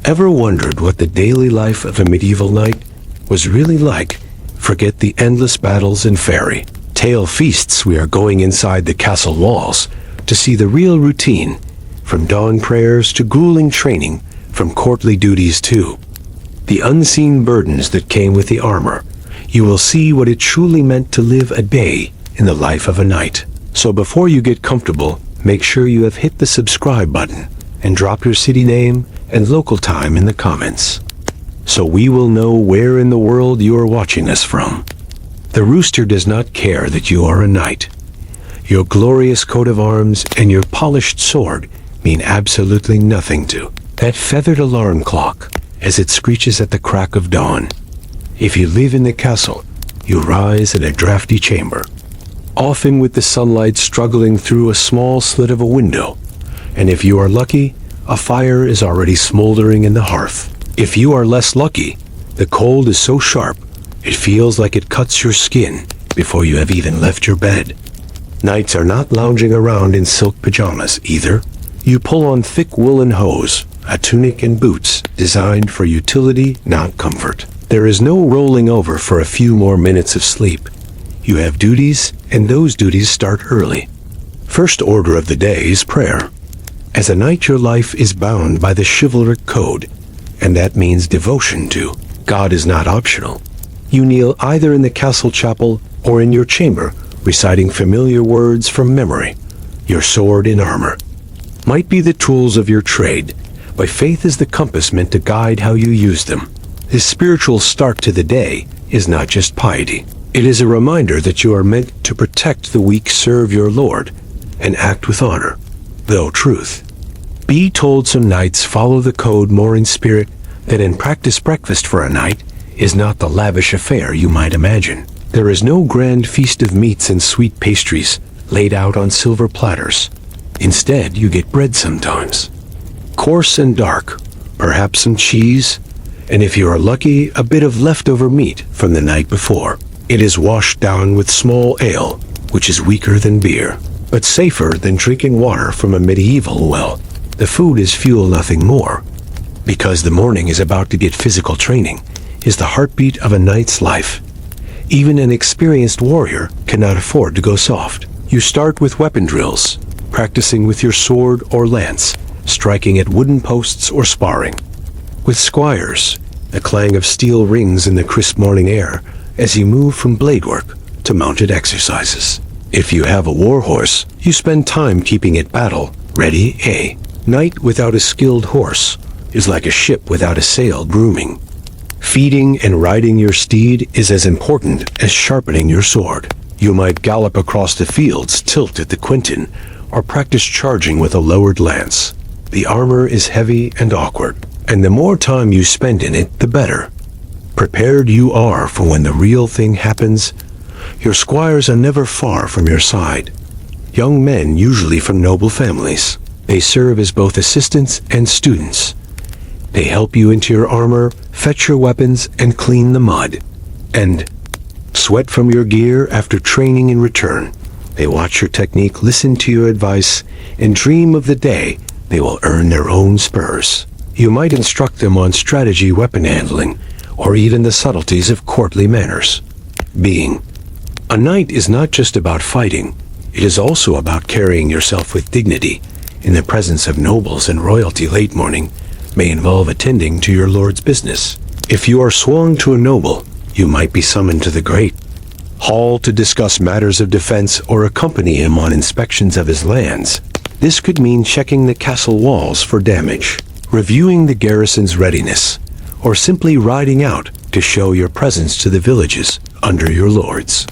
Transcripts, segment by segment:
Ever wondered what the daily life of a medieval knight was really like? Forget the endless battles and fairy tale feasts. We are going inside the castle walls to see the real routine, from dawn prayers to grueling training, from courtly duties to the unseen burdens that came with the armor. You will see what it truly meant to live a day in the life of a knight. So before you get comfortable, make sure you have hit the subscribe button and drop your city name and local time in the comments, so we will know where in the world you are watching us from. The rooster does not care that you are a knight. Your glorious coat of arms and your polished sword mean absolutely nothing to that feathered alarm clock as it screeches at the crack of dawn. If you live in the castle, you rise in a drafty chamber, often with the sunlight struggling through a small slit of a window, and if you are lucky, a fire is already smoldering in the hearth. If you are less lucky, the cold is so sharp, it feels like it cuts your skin before you have even left your bed. Knights are not lounging around in silk pajamas either. You pull on thick woolen hose, a tunic and boots designed for utility, not comfort. There is no rolling over for a few more minutes of sleep. You have duties, and those duties start early. First order of the day is prayer. As a knight, your life is bound by the chivalric code, and that means devotion to God is not optional. You kneel either in the castle chapel or in your chamber, reciting familiar words from memory. Your sword and armor might be the tools of your trade, but faith is the compass meant to guide how you use them. This spiritual start to the day is not just piety. It is a reminder that you are meant to protect the weak, serve your Lord, and act with honor, though truth be told, some knights follow the code more in spirit than in practice. Breakfast for a knight is not the lavish affair you might imagine. There is no grand feast of meats and sweet pastries laid out on silver platters. Instead, you get bread sometimes, coarse and dark, perhaps some cheese, and if you are lucky, a bit of leftover meat from the night before. It is washed down with small ale, which is weaker than beer, but safer than drinking water from a medieval well. The food is fuel, nothing more, because the morning is about to get physical. Training is the heartbeat of a knight's life. Even an experienced warrior cannot afford to go soft. You start with weapon drills, practicing with your sword or lance, striking at wooden posts or sparring with squires. The clang of steel rings in the crisp morning air as you move from blade work to mounted exercises. If you have a war horse, you spend time keeping it battle ready. A knight without a skilled horse is like a ship without a sail. Grooming, feeding, and riding your steed is as important as sharpening your sword. You might gallop across the fields, tilt at the quinton, or practice charging with a lowered lance. The armor is heavy and awkward, and the more time you spend in it, the better prepared you are for when the real thing happens. Your squires are never far from your side. Young men, usually from noble families. They serve as both assistants and students. They help you into your armor, fetch your weapons, and clean the mud, and sweat from your gear after training in return. They watch your technique, listen to your advice, and dream of the day they will earn their own spurs. You might instruct them on strategy, weapon handling, or even the subtleties of courtly manners. Being a knight is not just about fighting. It is also about carrying yourself with dignity in the presence of nobles and royalty. Late morning may involve attending to your lord's business. If you are sworn to a noble, you might be summoned to the great hall to discuss matters of defense or accompany him on inspections of his lands. This could mean checking the castle walls for damage, reviewing the garrison's readiness, or simply riding out to show your presence to the villages under your lords.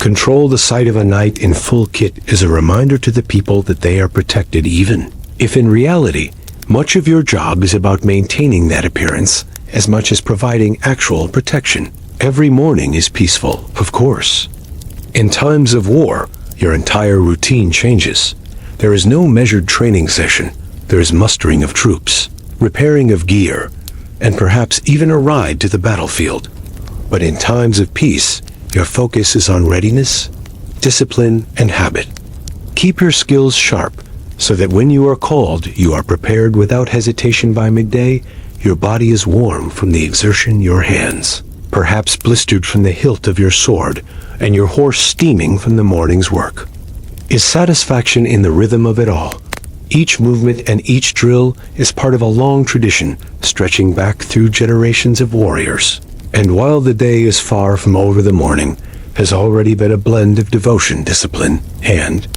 Control. The sight of a knight in full kit is a reminder to the people that they are protected, even if in reality, much of your job is about maintaining that appearance as much as providing actual protection. Every morning is peaceful, of course. In times of war, your entire routine changes. There is no measured training session. There is mustering of troops, repairing of gear, and perhaps even a ride to the battlefield. But in times of peace, your focus is on readiness, discipline, and habit. Keep your skills sharp so that when you are called, you are prepared without hesitation. By midday, your body is warm from the exertion in your hands, perhaps blistered from the hilt of your sword, and your horse steaming from the morning's work. Is satisfaction in the rhythm of it all. Each movement and each drill is part of a long tradition stretching back through generations of warriors. And while the day is far from over, the morning has already been a blend of devotion, discipline, and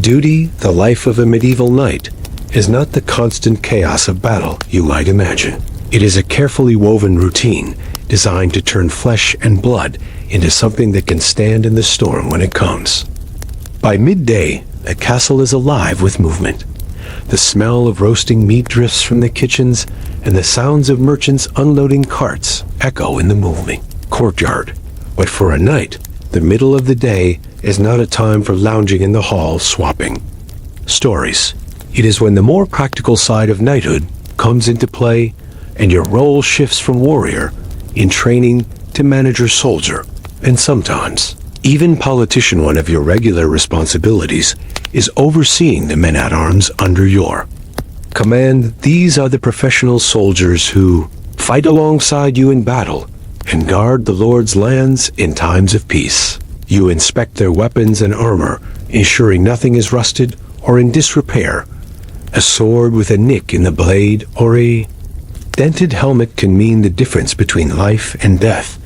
duty. The life of a medieval knight is not the constant chaos of battle you might imagine. It is a carefully woven routine designed to turn flesh and blood into something that can stand in the storm when it comes. By midday, the castle is alive with movement. The smell of roasting meat drifts from the kitchens, and the sounds of merchants unloading carts echo in the moving courtyard. But for a knight, the middle of the day is not a time for lounging in the hall swapping stories. It is when the more practical side of knighthood comes into play, and your role shifts from warrior in training to manager soldier, and sometimes even politician. One of your regular responsibilities is overseeing the men-at-arms under your command. These are the professional soldiers who fight alongside you in battle and guard the Lord's lands in times of peace. You inspect their weapons and armor, ensuring nothing is rusted or in disrepair. A sword with a nick in the blade or a dented helmet can mean the difference between life and death,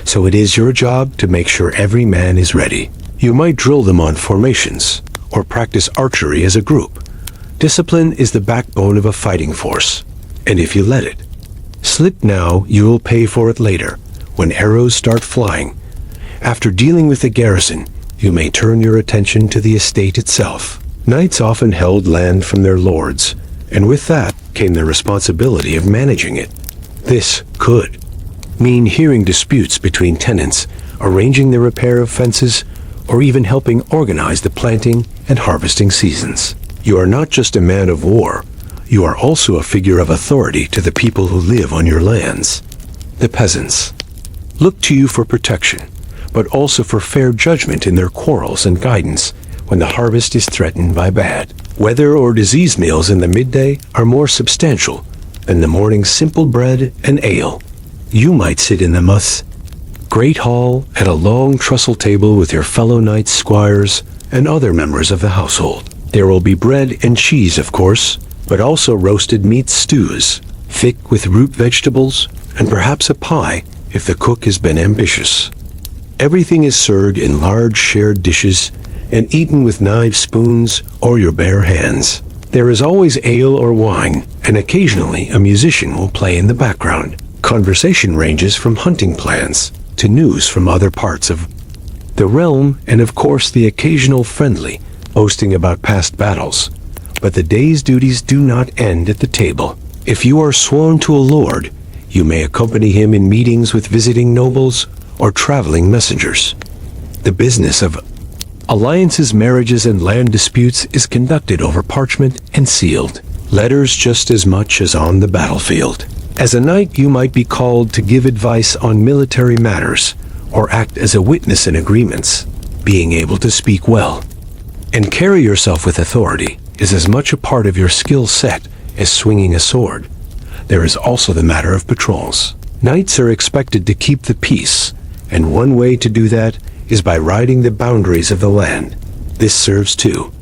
so it is your job to make sure every man is ready. You might drill them on formations or practice archery as a group. Discipline is the backbone of a fighting force, and if you let it slip now, you will pay for it later when arrows start flying. After dealing with the garrison, you may turn your attention to the estate itself. Knights often held land from their lords, and with that came the responsibility of managing it. This could mean hearing disputes between tenants, arranging the repair of fences, or even helping organize the planting and harvesting seasons. You are not just a man of war, you are also a figure of authority to the people who live on your lands. The peasants look to you for protection, but also for fair judgment in their quarrels and guidance when the harvest is threatened by bad weather or disease. Meals in the midday are more substantial than the morning's simple bread and ale. You might sit in the great hall at a long trestle table with your fellow knights, squires, and other members of the household. There will be bread and cheese, of course, but also roasted meat stews, thick with root vegetables, and perhaps a pie if the cook has been ambitious. Everything is served in large shared dishes and eaten with knives, spoons, or your bare hands. There is always ale or wine, and occasionally a musician will play in the background. Conversation ranges from hunting plans to news from other parts of the realm, and of course the occasional friendly boasting about past battles. But the day's duties do not end at the table. If you are sworn to a lord, you may accompany him in meetings with visiting nobles or traveling messengers. The business of alliances, marriages, and land disputes is conducted over parchment and sealed letters just as much as on the battlefield. As a knight, you might be called to give advice on military matters or act as a witness in agreements. Being able to speak well and carry yourself with authority is as much a part of your skill set as swinging a sword. There is also the matter of patrols. Knights are expected to keep the peace, and one way to do that is by riding the boundaries of the land. This serves two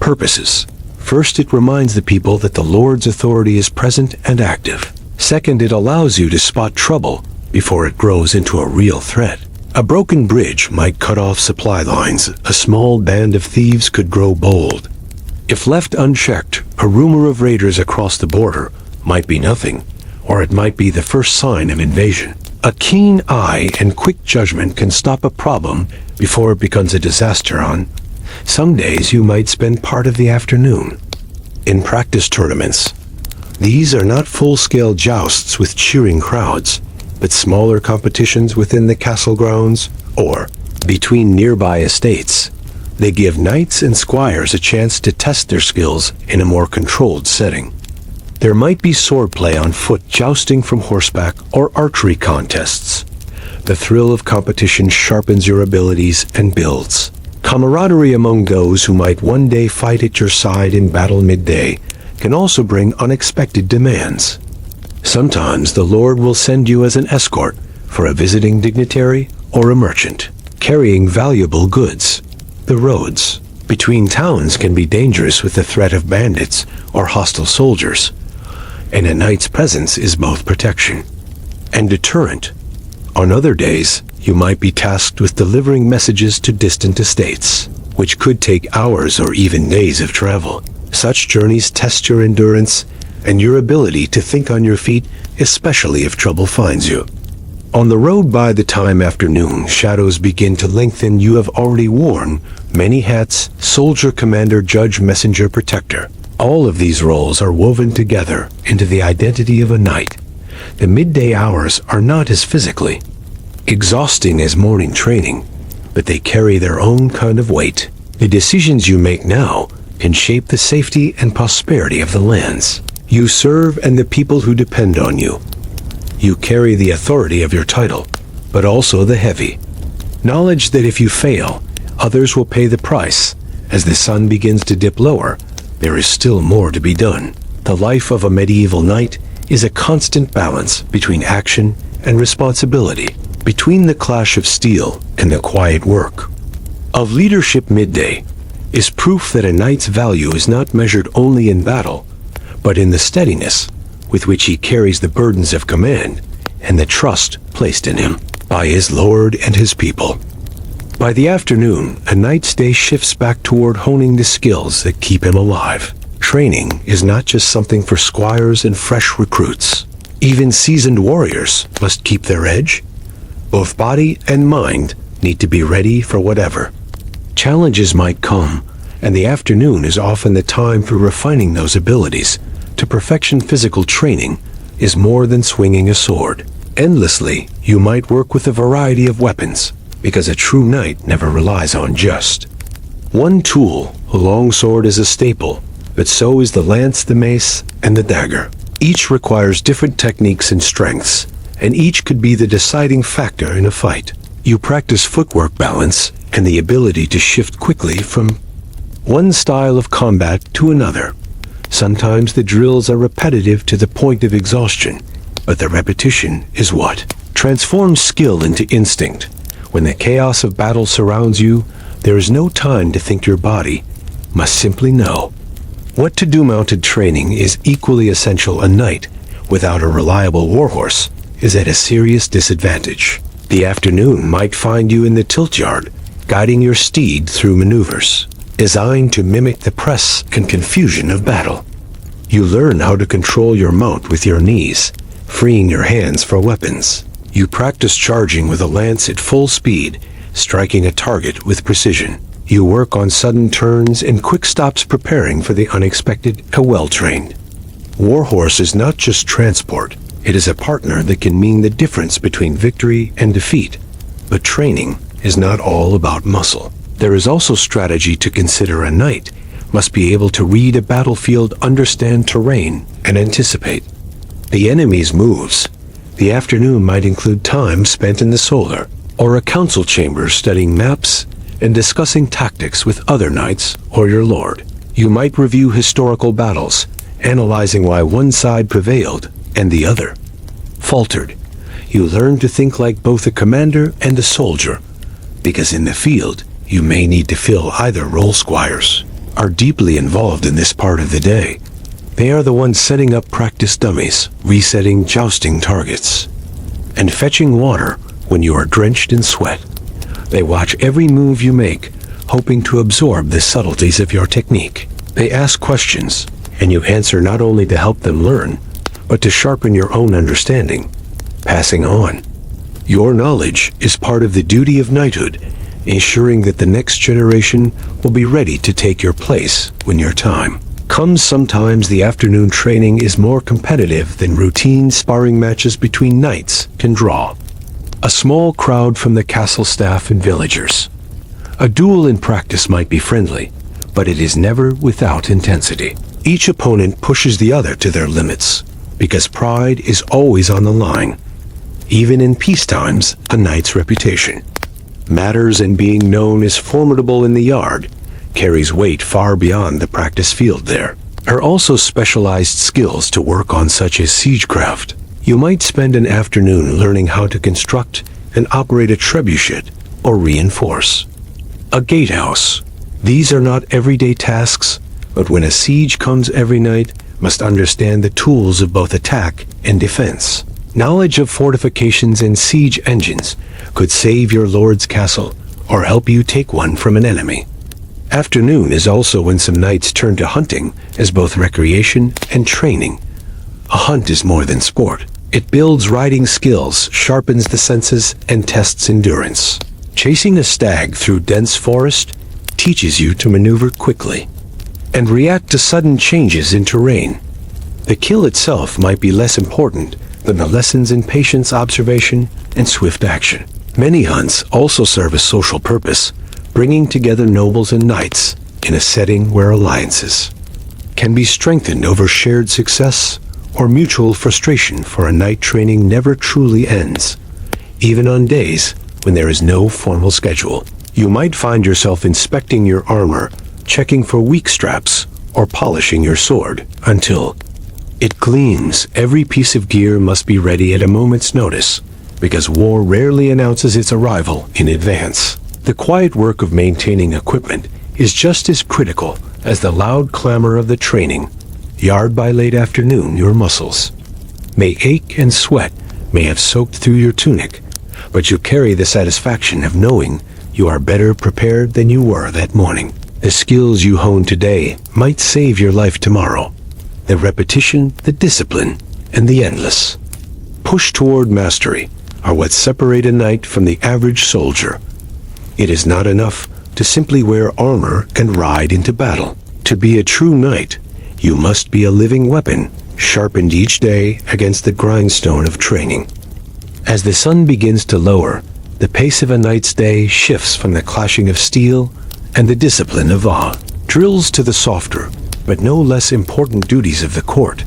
purposes. First, it reminds the people that the Lord's authority is present and active. Second, it allows you to spot trouble before it grows into a real threat. A broken bridge might cut off supply lines. A small band of thieves could grow bold. If left unchecked, a rumor of raiders across the border might be nothing, or it might be the first sign of invasion. A keen eye and quick judgment can stop a problem before it becomes a disaster. On some days, you might spend part of the afternoon in practice tournaments. These are not full-scale jousts with cheering crowds, but smaller competitions within the castle grounds or between nearby estates. They give knights and squires a chance to test their skills in a more controlled setting. There might be swordplay on foot, jousting from horseback, or archery contests. The thrill of competition sharpens your abilities and builds camaraderie among those who might one day fight at your side in battle. Midday can also bring unexpected demands. Sometimes the Lord will send you as an escort for a visiting dignitary or a merchant, carrying valuable goods. The roads between towns can be dangerous with the threat of bandits or hostile soldiers, and a knight's presence is both protection and deterrent. On other days, you might be tasked with delivering messages to distant estates, which could take hours or even days of travel. Such journeys test your endurance and your ability to think on your feet, especially if trouble finds you. On the road, by the time afternoon shadows begin to lengthen, you have already worn many hats: soldier, commander, judge, messenger, protector. All of these roles are woven together into the identity of a knight. The midday hours are not as physically exhausting as morning training, but they carry their own kind of weight. The decisions you make now can shape the safety and prosperity of the lands you serve and the people who depend on you. You carry the authority of your title, but also the heavy knowledge that if you fail, others will pay the price. As the sun begins to dip lower, there is still more to be done. The life of a medieval knight is a constant balance between action and responsibility, between the clash of steel and the quiet work of leadership. Midday is proof that a knight's value is not measured only in battle, but in the steadiness with which he carries the burdens of command and the trust placed in him by his lord and his people. By the afternoon, a knight's day shifts back toward honing the skills that keep him alive. Training is not just something for squires and fresh recruits. Even seasoned warriors must keep their edge. Both body and mind need to be ready for whatever challenges might come, and the afternoon is often the time for refining those abilities to perfection. Physical training is more than swinging a sword endlessly. You might work with a variety of weapons, because a true knight never relies on just one tool. A longsword is a staple, but so is the lance, the mace, and the dagger. Each requires different techniques and strengths, and each could be the deciding factor in a fight. You practice footwork, balance, and the ability to shift quickly from one style of combat to another. Sometimes the drills are repetitive to the point of exhaustion, but the repetition is what transforms skill into instinct. When the chaos of battle surrounds you, there is no time to think. Your body must simply know what to do. Mounted training is equally essential. A knight without a reliable warhorse is at a serious disadvantage. The afternoon might find you in the tilt yard, guiding your steed through maneuvers designed to mimic the press and confusion of battle. You learn how to control your mount with your knees, freeing your hands for weapons. You practice charging with a lance at full speed, striking a target with precision. You work on sudden turns and quick stops, preparing for the unexpected. A well-trained warhorse is not just transport. It is a partner that can mean the difference between victory and defeat. But training is not all about muscle. There is also strategy to consider. A knight must be able to read a battlefield, understand terrain, and anticipate the enemy's moves. The afternoon might include time spent in the solar or a council chamber, studying maps and discussing tactics with other knights or your lord. You might review historical battles, analyzing why one side prevailed and the other faltered. You learn to think like both a commander and a soldier, because in the field, you may need to fill either role. Squires are deeply involved in this part of the day. They are the ones setting up practice dummies, resetting jousting targets, and fetching water when you are drenched in sweat. They watch every move you make, hoping to absorb the subtleties of your technique. They ask questions, and you answer not only to help them learn, but to sharpen your own understanding. Passing on your knowledge is part of the duty of knighthood, ensuring that the next generation will be ready to take your place when your time comes. Sometimes the afternoon training is more competitive than routine sparring matches between knights can draw a small crowd from the castle staff and villagers. A duel in practice might be friendly, but it is never without intensity. Each opponent pushes the other to their limits, because pride is always on the line. Even in peacetimes, a knight's reputation matters, and being known as formidable in the yard carries weight far beyond the practice field. There are also specialized skills to work on, such as siegecraft. You might spend an afternoon learning how to construct and operate a trebuchet or reinforce a gatehouse. These are not everyday tasks, but when a siege comes every night, must understand the tools of both attack and defense. Knowledge of fortifications and siege engines could save your lord's castle or help you take one from an enemy. Afternoon is also when some knights turn to hunting as both recreation and training. A hunt is more than sport. It builds riding skills, sharpens the senses, and tests endurance. Chasing a stag through dense forest teaches you to maneuver quickly and react to sudden changes in terrain. The kill itself might be less important than the lessons in patience, observation, and swift action. Many hunts also serve a social purpose, bringing together nobles and knights in a setting where alliances can be strengthened over shared success or mutual frustration, for a knight training never truly ends. Even on days when there is no formal schedule, you might find yourself inspecting your armor, checking for weak straps, or polishing your sword until it gleams. Every piece of gear must be ready at a moment's notice, because war rarely announces its arrival in advance. The quiet work of maintaining equipment is just as critical as the loud clamor of the training. Yard by late afternoon, your muscles may ache and sweat may have soaked through your tunic, but you carry the satisfaction of knowing you are better prepared than you were that morning. The skills you hone today might save your life tomorrow. The repetition, the discipline, and the endless push toward mastery are what separate a knight from the average soldier. It is not enough to simply wear armor and ride into battle. To be a true knight, you must be a living weapon, sharpened each day against the grindstone of training. As the sun begins to lower, the pace of a knight's day shifts from the clashing of steel and the discipline of drills to the softer, but no less important duties of the court.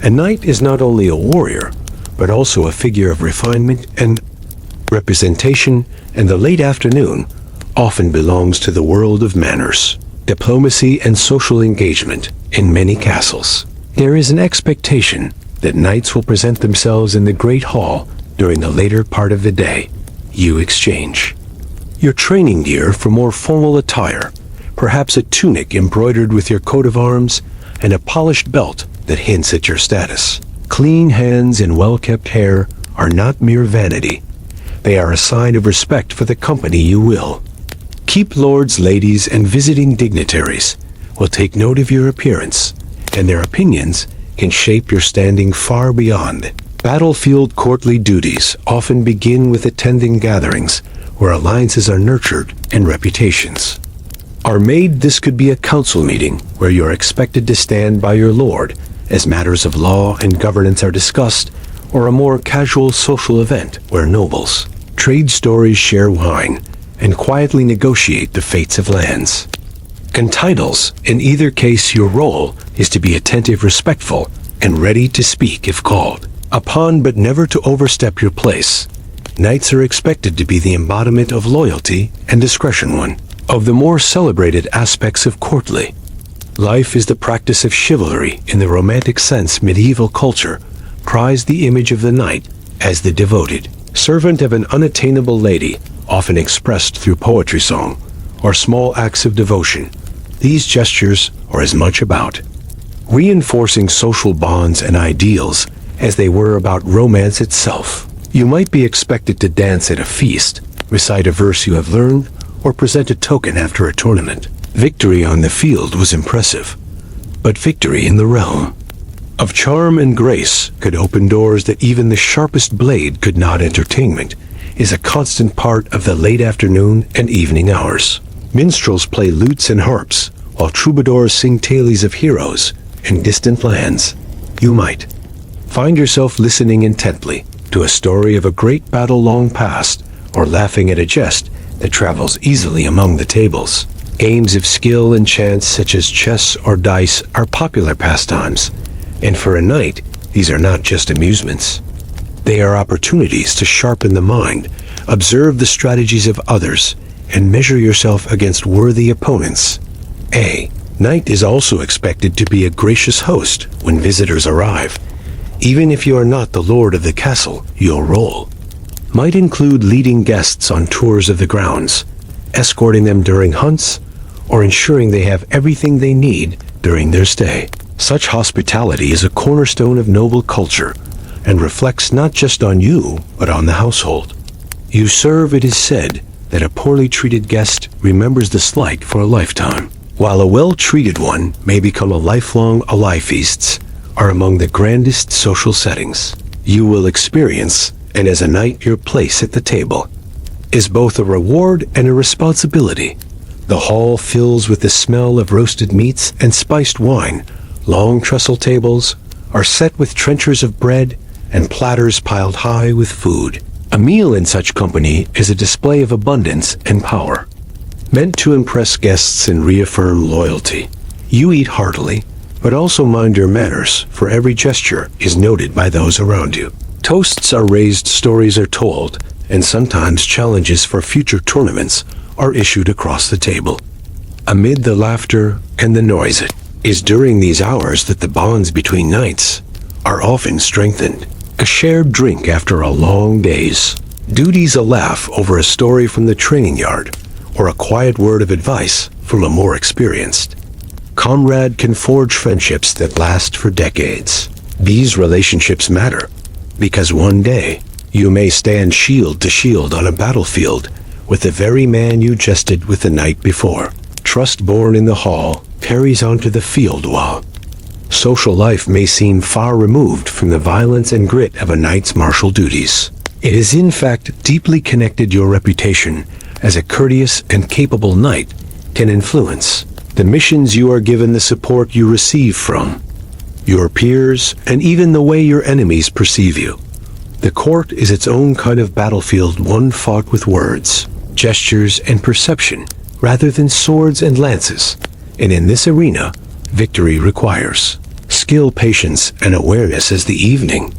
A knight is not only a warrior, but also a figure of refinement and representation, and the late afternoon often belongs to the world of manners, diplomacy, and social engagement. In many castles, there is an expectation that knights will present themselves in the great hall during the later part of the day. You exchange your training gear for more formal attire, perhaps a tunic embroidered with your coat of arms and a polished belt that hints at your status. Clean hands and well-kept hair are not mere vanity. They are a sign of respect for the company you will keep. Lords, ladies, and visiting dignitaries will take note of your appearance, and their opinions can shape your standing far beyond. Battlefield courtly duties often begin with attending gatherings where alliances are nurtured and reputations are made. This could be a council meeting where you are expected to stand by your lord as matters of law and governance are discussed, or a more casual social event where nobles trade stories, share wine, and quietly negotiate the fates of lands and titles. In either case, your role is to be attentive, respectful, and ready to speak if called upon, but never to overstep your place. Knights are expected to be the embodiment of loyalty and discretion. One of the more celebrated aspects of courtly life is the practice of chivalry. In the romantic sense, medieval culture prized the image of the knight as the devoted servant of an unattainable lady, often expressed through poetry, song, or small acts of devotion. These gestures are as much about reinforcing social bonds and ideals as they were about romance itself. You might be expected to dance at a feast, recite a verse you have learned, or present a token after a tournament. Victory on the field was impressive, but victory in the realm of charm and grace could open doors that even the sharpest blade could not. Entertainment is a constant part of the late afternoon and evening hours. Minstrels play lutes and harps, while troubadours sing tales of heroes in distant lands. You might find yourself listening intently to a story of a great battle long past, or laughing at a jest that travels easily among the tables. Games of skill and chance such as chess or dice are popular pastimes, and for a knight, these are not just amusements. They are opportunities to sharpen the mind, observe the strategies of others, and measure yourself against worthy opponents. A Knight is also expected to be a gracious host when visitors arrive. Even if you are not the lord of the castle, your role might include leading guests on tours of the grounds, escorting them during hunts, or ensuring they have everything they need during their stay. Such hospitality is a cornerstone of noble culture and reflects not just on you, but on the household. You serve, it is said, that a poorly treated guest remembers the slight for a lifetime, while a well-treated one may become a lifelong ally. Feasts are among the grandest social settings you will experience, and as a knight, your place at the table is both a reward and a responsibility. The hall fills with the smell of roasted meats and spiced wine. Long trestle tables are set with trenchers of bread and platters piled high with food. A meal in such company is a display of abundance and power, meant to impress guests and reaffirm loyalty. You eat heartily, but also mind your manners, for every gesture is noted by those around you. Toasts are raised, stories are told, and sometimes challenges for future tournaments are issued across the table. Amid the laughter and the noise, it is during these hours that the bonds between knights are often strengthened. A shared drink after a long day's duties, a laugh over a story from the training yard, or a quiet word of advice from a more experienced comrade can forge friendships that last for decades. These relationships matter because one day you may stand shield to shield on a battlefield with the very man you jested with the night before. Trust born in the hall carries onto the field, while social life may seem far removed from the violence and grit of a knight's martial duties. It is in fact deeply connected. Your reputation as a courteous and capable knight can influence the missions you are given, the support you receive from your peers, and even the way your enemies perceive you. The court is its own kind of battlefield, one fought with words, gestures, and perception, rather than swords and lances. And in this arena, victory requires skill, patience, and awareness. As the evening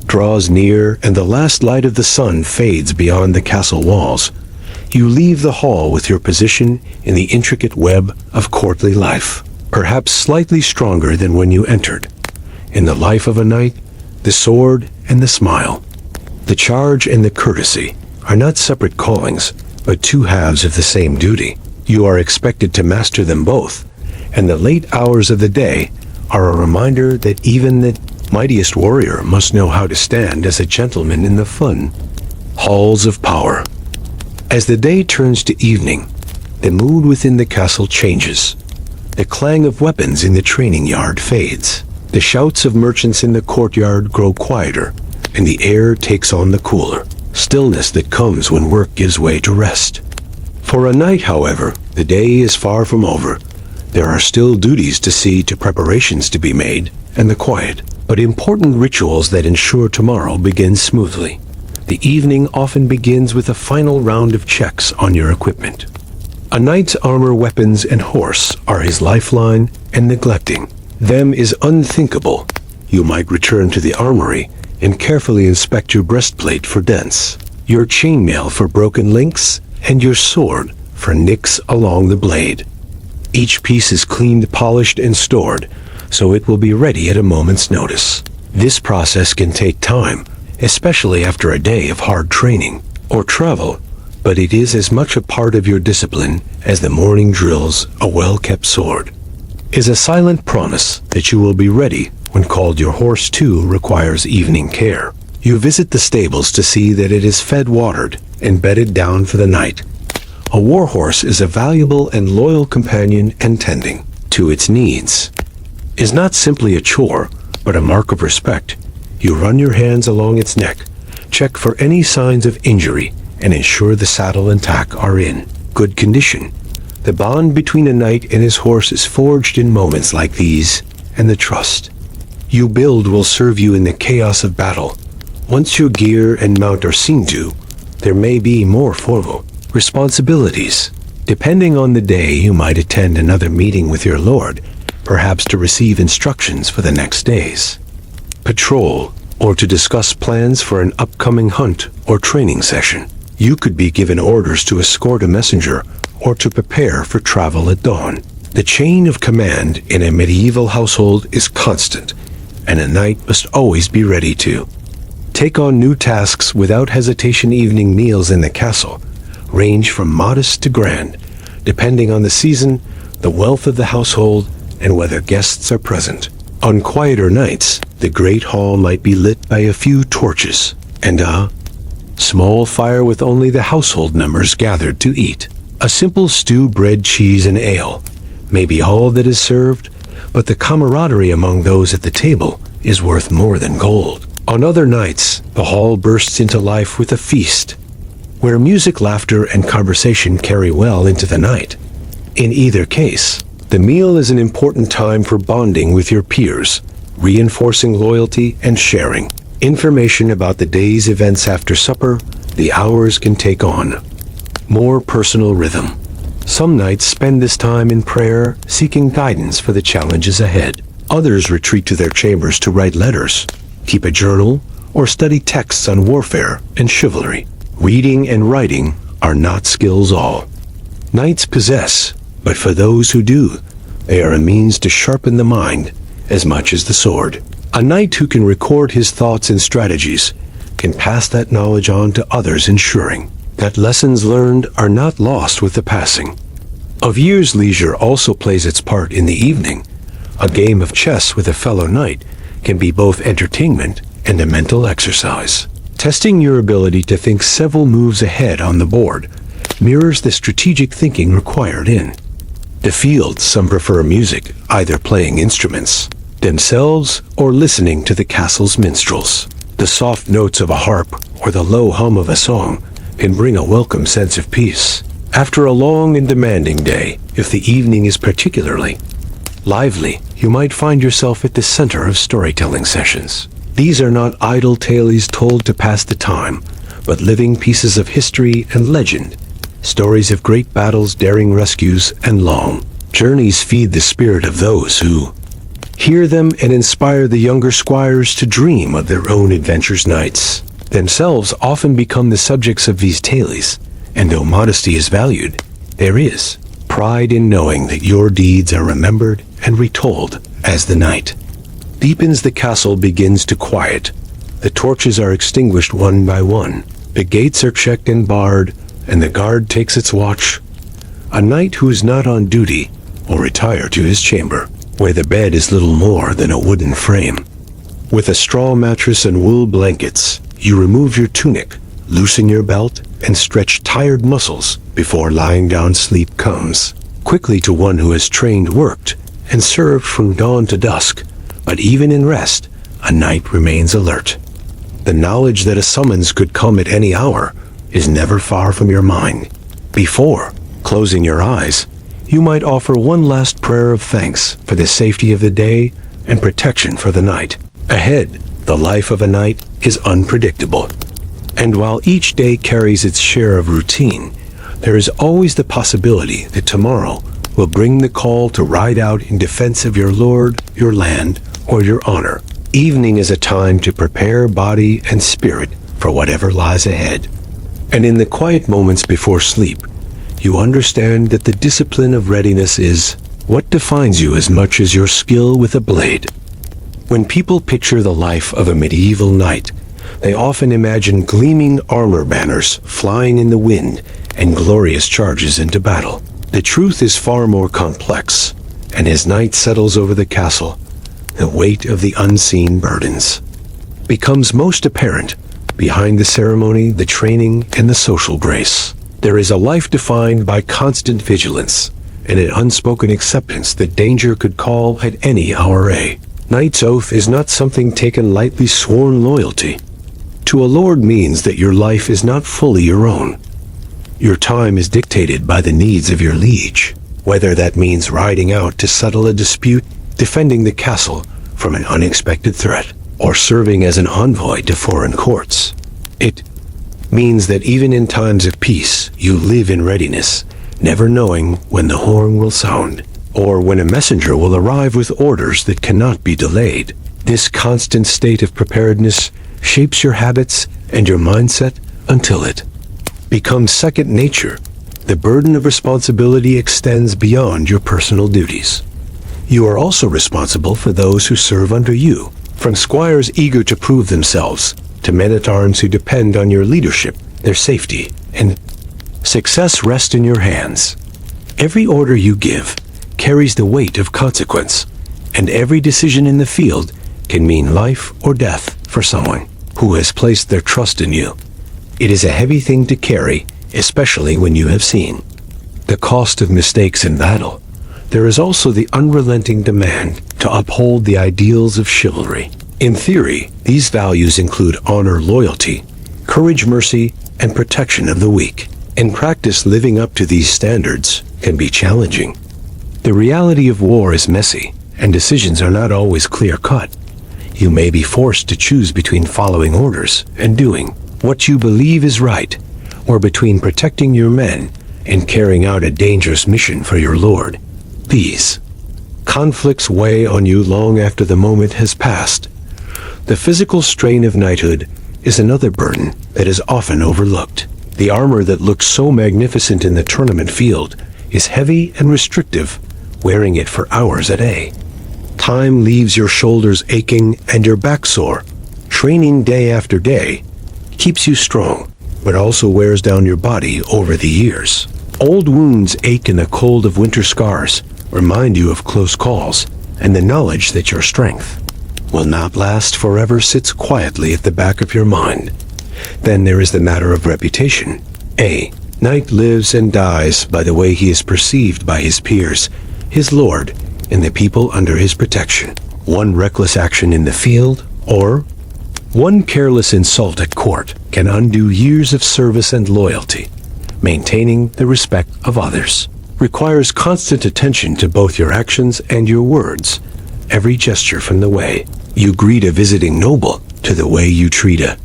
draws near and the last light of the sun fades beyond the castle walls, you leave the hall with your position in the intricate web of courtly life, perhaps slightly stronger than when you entered. In the life of a knight, the sword and the smile, the charge and the courtesy are not separate callings, but two halves of the same duty. You are expected to master them both, and the late hours of the day are a reminder that even the mightiest warrior must know how to stand as a gentleman in the fun halls of power. As the day turns to evening, the mood within the castle changes. The clang of weapons in the training yard fades. The shouts of merchants in the courtyard grow quieter, and the air takes on the cooler stillness that comes when work gives way to rest. For a knight, however, the day is far from over. There are still duties to see to, preparations to be made, and the quiet but important rituals that ensure tomorrow begins smoothly. The evening often begins with a final round of checks on your equipment. A knight's armor, weapons, and horse are his lifeline, and neglecting them is unthinkable. You might return to the armory and carefully inspect your breastplate for dents, your chainmail for broken links, and your sword for nicks along the blade. Each piece is cleaned, polished, and stored, so it will be ready at a moment's notice. This process can take time, especially after a day of hard training or travel, but it is as much a part of your discipline as the morning drills. A well-kept sword is a silent promise that you will be ready when called. Your horse, too, requires evening care. You visit the stables to see that it is fed, watered, and bedded down for the night. A war horse is a valuable and loyal companion, and tending to its needs is not simply a chore, but a mark of respect. You run your hands along its neck, check for any signs of injury, and ensure the saddle and tack are in good condition. The bond between a knight and his horse is forged in moments like these, and the trust you build will serve you in the chaos of battle. Once your gear and mount are seen to, there may be more formal responsibilities. Depending on the day, you might attend another meeting with your lord, perhaps to receive instructions for the next day's patrol, or to discuss plans for an upcoming hunt or training session. You could be given orders to escort a messenger or to prepare for travel at dawn. The chain of command in a medieval household is constant, and a knight must always be ready to take on new tasks without hesitation. Evening meals in the castle range from modest to grand, depending on the season, the wealth of the household, and whether guests are present. On quieter nights, the great hall might be lit by a few torches, and a small fire with only the household members gathered to eat. A simple stew, bread, cheese, and ale may be all that is served, but the camaraderie among those at the table is worth more than gold. On other nights, the hall bursts into life with a feast, where music, laughter, and conversation carry well into the night. In either case, the meal is an important time for bonding with your peers, reinforcing loyalty and sharing information about the day's events. After supper, the hours can take on more personal rhythm. Some knights spend this time in prayer, seeking guidance for the challenges ahead. Others retreat to their chambers to write letters, keep a journal, or study texts on warfare and chivalry. Reading and writing are not skills all knights possess, but for those who do, they are a means to sharpen the mind as much as the sword. A knight who can record his thoughts and strategies can pass that knowledge on to others, ensuring that lessons learned are not lost with the passing of years. Leisure also plays its part in the evening. A game of chess with a fellow knight can be both entertainment and a mental exercise. Testing your ability to think several moves ahead on the board mirrors the strategic thinking required in the field. Some prefer music, either playing instruments themselves or listening to the castle's minstrels. The soft notes of a harp or the low hum of a song can bring a welcome sense of peace after a long and demanding day. If the evening is particularly lively, you might find yourself at the center of storytelling sessions. These are not idle tales told to pass the time, but living pieces of history and legend. Stories of great battles, daring rescues, and long journeys feed the spirit of those who hear them and inspire the younger squires to dream of their own adventures. Knights themselves often become the subjects of these tales, and though modesty is valued, there is pride in knowing that your deeds are remembered and retold. As the night deepens, the castle begins to quiet. The torches are extinguished one by one. The gates are checked and barred, and the guard takes its watch. A knight who is not on duty will retire to his chamber, where the bed is little more than a wooden frame. With a straw mattress and wool blankets, you remove your tunic, loosen your belt, and stretch tired muscles before lying down. Sleep comes quickly to one who has trained, worked, and served from dawn to dusk. But even in rest, a knight remains alert. The knowledge that a summons could come at any hour is never far from your mind. Before closing your eyes, you might offer one last prayer of thanks for the safety of the day and protection for the night ahead. The life of a knight is unpredictable, and while each day carries its share of routine, there is always the possibility that tomorrow will bring the call to ride out in defense of your lord, your land, or your honor. Evening is a time to prepare body and spirit for whatever lies ahead. And in the quiet moments before sleep, you understand that the discipline of readiness is what defines you as much as your skill with a blade. When people picture the life of a medieval knight, they often imagine gleaming armor banners flying in the wind and glorious charges into battle. The truth is far more complex, and as night settles over the castle, the weight of the unseen burdens becomes most apparent. Behind the ceremony, the training, and the social grace, there is a life defined by constant vigilance and an unspoken acceptance that danger could call at any hour. A knight's oath is not something taken lightly. Sworn loyalty to a lord means that your life is not fully your own. Your time is dictated by the needs of your liege, whether that means riding out to settle a dispute, defending the castle from an unexpected threat, or serving as an envoy to foreign courts. It means that even in times of peace, you live in readiness, never knowing when the horn will sound, or when a messenger will arrive with orders that cannot be delayed. This constant state of preparedness shapes your habits and your mindset until it becomes second nature. the burden of responsibility extends beyond your personal duties. You are also responsible for those who serve under you, from squires eager to prove themselves, to men-at-arms who depend on your leadership, their safety, and success rest in your hands. Every order you give carries the weight of consequence, and every decision in the field can mean life or death for someone who has placed their trust in you. It is a heavy thing to carry, especially when you have seen the cost of mistakes in battle. There is also the unrelenting demand to uphold the ideals of chivalry. In theory, these values include honor, loyalty, courage, mercy, and protection of the weak. In practice, living up to these standards can be challenging. The reality of war is messy, and decisions are not always clear-cut. You may be forced to choose between following orders and doing what you believe is right, or between protecting your men and carrying out a dangerous mission for your lord. These conflicts weigh on you long after the moment has passed. The physical strain of knighthood is another burden that is often overlooked. The armor that looks so magnificent in the tournament field is heavy and restrictive, wearing it for hours a day. Time leaves your shoulders aching and your back sore. Training day after day keeps you strong, but also wears down your body over the years. Old wounds ache in the cold of winter scars, remind you of close calls, and the knowledge that your strength will not last forever sits quietly at the back of your mind. Then there is the matter of reputation. A knight lives and dies by the way he is perceived by his peers, his lord, and the people under his protection. One reckless action in the field, or one careless insult at court, can undo years of service and loyalty. Maintaining the respect of others requires constant attention to both your actions and your words. Every gesture, from the way you greet a visiting noble to the way you treat a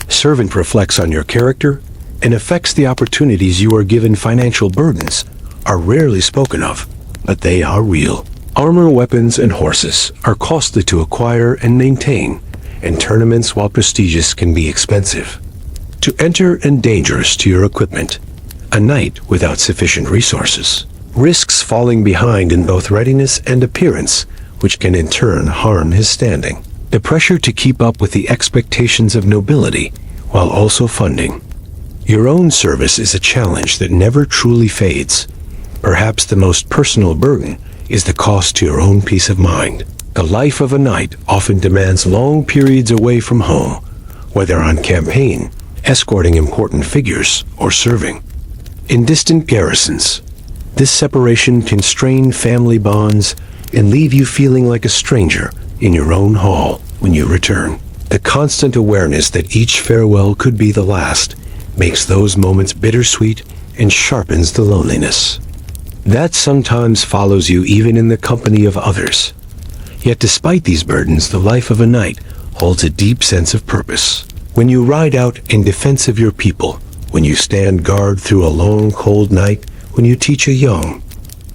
servant, reflects on your character and affects the opportunities you are given. Financial burdens are rarely spoken of, but they are real. Armor, weapons, and horses are costly to acquire and maintain, and tournaments, while prestigious, can be expensive to enter and dangerous to your equipment. A knight without sufficient resources risks falling behind in both readiness and appearance, which can in turn harm his standing. The pressure to keep up with the expectations of nobility while also funding your own service is a challenge that never truly fades. Perhaps the most personal burden is the cost to your own peace of mind. The life of a knight often demands long periods away from home, whether on campaign, escorting important figures, or serving in distant garrisons. This separation can strain family bonds and leave you feeling like a stranger in your own hall when you return. The constant awareness that each farewell could be the last makes those moments bittersweet and sharpens the loneliness that sometimes follows you even in the company of others. Yet despite these burdens, the life of a knight holds a deep sense of purpose. When you ride out in defense of your people, when you stand guard through a long, cold night, when you teach a young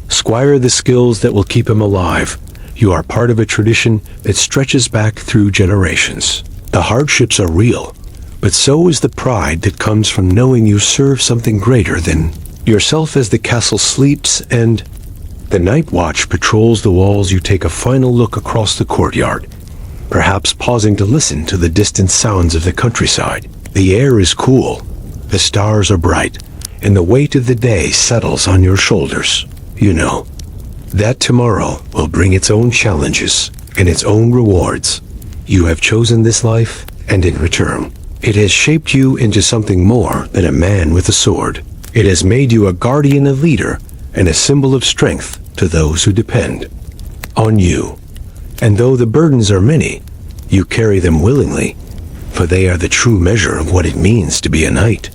squire the skills that will keep him alive, you are part of a tradition that stretches back through generations. The hardships are real, but so is the pride that comes from knowing you serve something greater than yourself. As the castle sleeps and the night watch patrols the walls, you take a final look across the courtyard, perhaps pausing to listen to the distant sounds of the countryside. The air is cool, the stars are bright, and the weight of the day settles on your shoulders. You know that tomorrow will bring its own challenges and its own rewards. You have chosen this life, and in return, it has shaped you into something more than a man with a sword. It has made you a guardian, a leader, and a symbol of strength to those who depend on you. And though the burdens are many, you carry them willingly, for they are the true measure of what it means to be a knight.